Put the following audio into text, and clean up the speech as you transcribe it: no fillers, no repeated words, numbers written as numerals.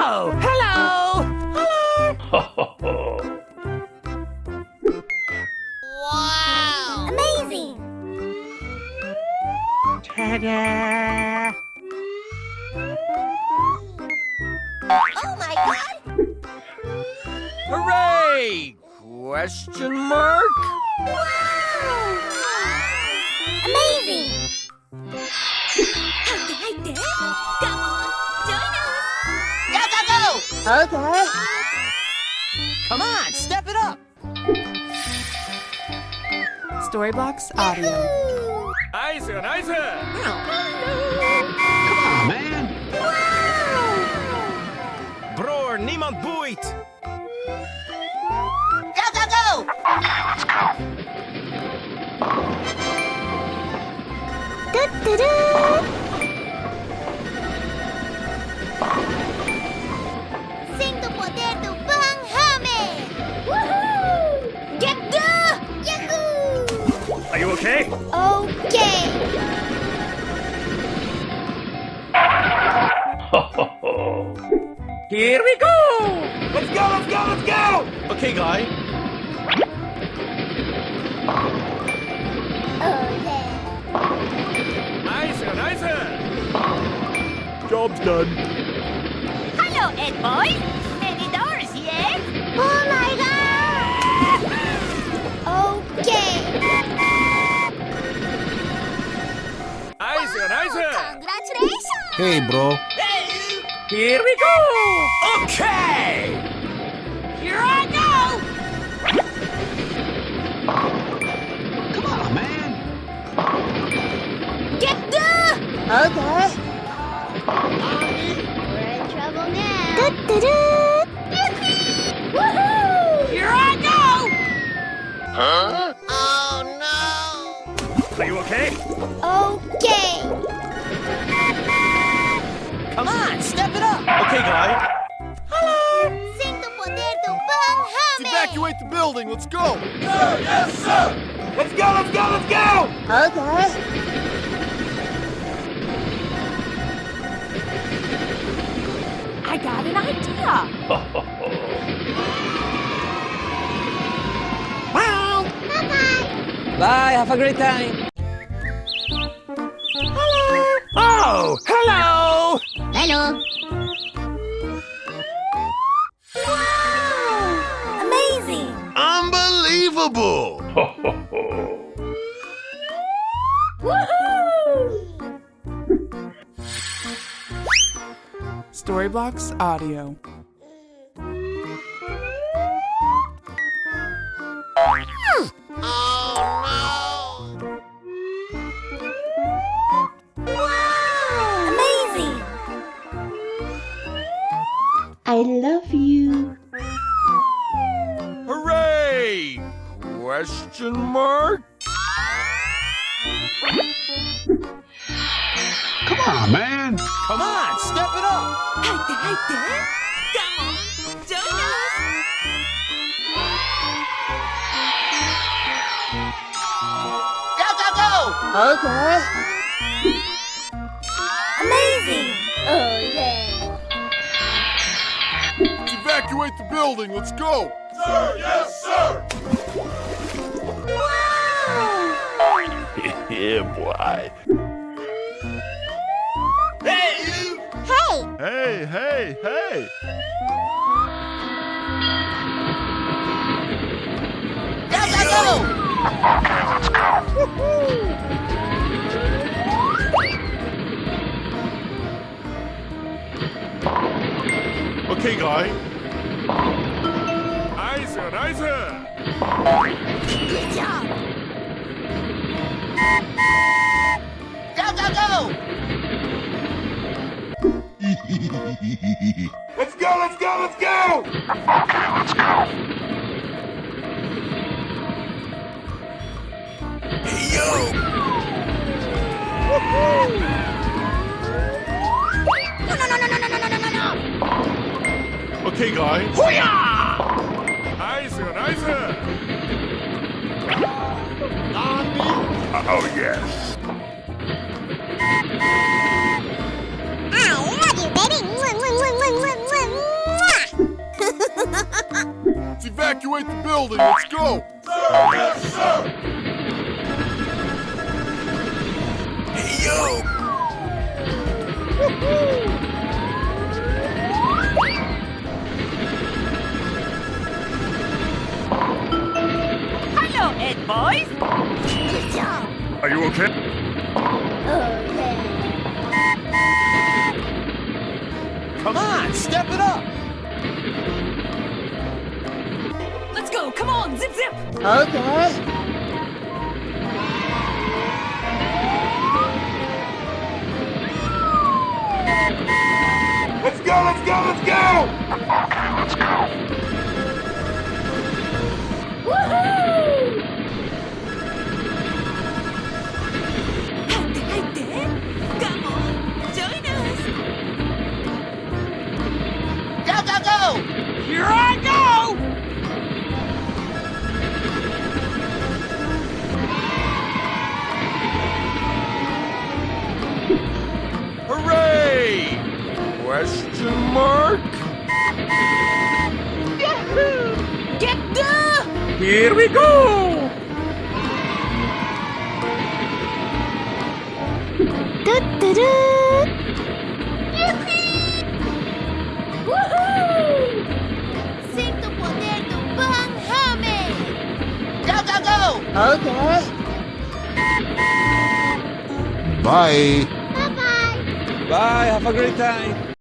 Oh, hello! Wow! Amazing! Ta-da! Oh my god! Hooray! Question mark? Wow! Amazing! Come on, join us! Go, go, go! Okay. Come on, step it up! Storyblocks Audio. Nice, nice! Come on, man. Bror, niemand boeit! Go, go, go! Da-da-da! Sem do poder do Van Hammer! Woohoo! Get the! Yahoo! Are you okay? Okay! Here we go! Let's go, let's go, let's go! Okay, guy. Oh yeah! Nice, nice! Job's done. Hello, Ed boys! Many doors, yes? Oh my god! Okay! Nice, nice! Congratulations! Hey, bro. Here we go! Okay! Here I go! Come on, man. Get the! Okay. We're in trouble now. Da-da-da! Woohoo! Here I go! Huh? Oh no! Are you okay? Okay! Come on, step it up! Okay, guy. Sem do poder do Van Hammer! Evacuate the building, let's go! Sir, yes, sir! Let's go, let's go, let's go! Okay. I got an idea! Bye. Bye-bye! Bye. Have a great time. Oh, hello! Hello! Wow! Amazing! Unbelievable! Woohoo! Storyblocks Audio. Amazing! I love you. Hooray! Question mark? Come on, man. Come on, step it up! Come on, join us! Go, go, go! Okay. Amazing! Oh yeah! Evacuate the building, let's go! Sir, yes, sir! Wow! Yeah, boy. Hey! Hey, hey, hey! Go, go, go! Okay, guy. Nice, nice! Good job! Go, go, go! Let's go, let's go, let's go! Hey, yo! No, no, no, no, no, no, no, no, no, no! Okay, guy. Nice, nice! Oh, yes. I love you, baby! Let's evacuate the building. Let's go. Sir, yes, sir. Hey, yo. Hello, Ed boys. Good job. Are you okay? Okay. Come on, step it up. Let's go. Come on, zip zip. Okay. Let's go, let's go, let's go. Woohoo! 入って入って。Come on, join us. Go, go, go! Here I go! Hooray! Question mark? Get the. Here we go! Woohoo! Sinto o poder do Van Hammer. Go, go, go! Okay. Bye. Bye bye. Bye, have a great time.